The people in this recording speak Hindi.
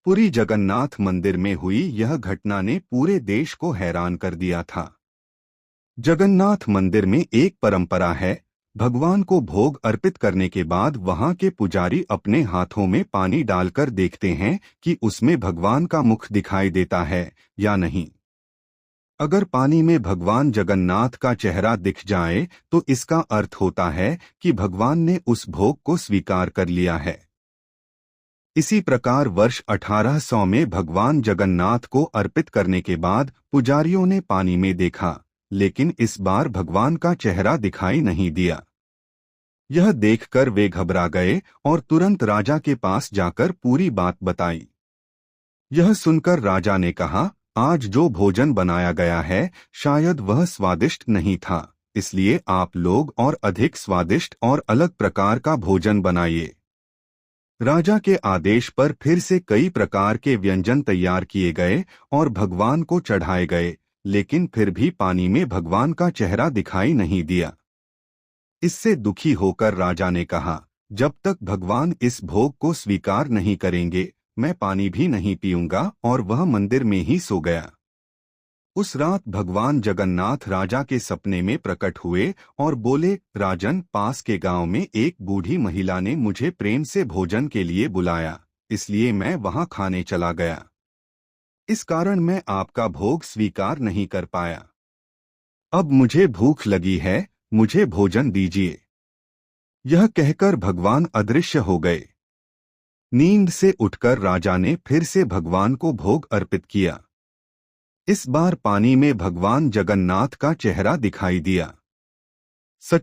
पुरी जगन्नाथ मंदिर में हुई यह घटना ने पूरे देश को हैरान कर दिया था। जगन्नाथ मंदिर में एक परंपरा है, भगवान को भोग अर्पित करने के बाद वहां के पुजारी अपने हाथों में पानी डालकर देखते हैं कि उसमें भगवान का मुख दिखाई देता है या नहीं। अगर पानी में भगवान जगन्नाथ का चेहरा दिख जाए तो इसका अर्थ होता है कि भगवान ने उस भोग को स्वीकार कर लिया है। इसी प्रकार वर्ष 1800 में भगवान जगन्नाथ को अर्पित करने के बाद पुजारियों ने पानी में देखा, लेकिन इस बार भगवान का चेहरा दिखाई नहीं दिया। यह देखकर वे घबरा गए और तुरंत राजा के पास जाकर पूरी बात बताई। यह सुनकर राजा ने कहा, आज जो भोजन बनाया गया है शायद वह स्वादिष्ट नहीं था, इसलिए आप लोग और अधिक स्वादिष्ट और अलग प्रकार का भोजन बनाइए। राजा के आदेश पर फिर से कई प्रकार के व्यंजन तैयार किए गए और भगवान को चढ़ाए गए, लेकिन फिर भी पानी में भगवान का चेहरा दिखाई नहीं दिया। इससे दुखी होकर राजा ने कहा, जब तक भगवान इस भोग को स्वीकार नहीं करेंगे मैं पानी भी नहीं पीऊंगा, और वह मंदिर में ही सो गया। उस रात भगवान जगन्नाथ राजा के सपने में प्रकट हुए और बोले, राजन, पास के गांव में एक बूढ़ी महिला ने मुझे प्रेम से भोजन के लिए बुलाया, इसलिए मैं वहां खाने चला गया। इस कारण मैं आपका भोग स्वीकार नहीं कर पाया। अब मुझे भूख लगी है, मुझे भोजन दीजिए। यह कहकर भगवान अदृश्य हो गए। नींद से उठकर राजा ने फिर से भगवान को भोग अर्पित किया। इस बार पानी में भगवान जगन्नाथ का चेहरा दिखाई दिया। सच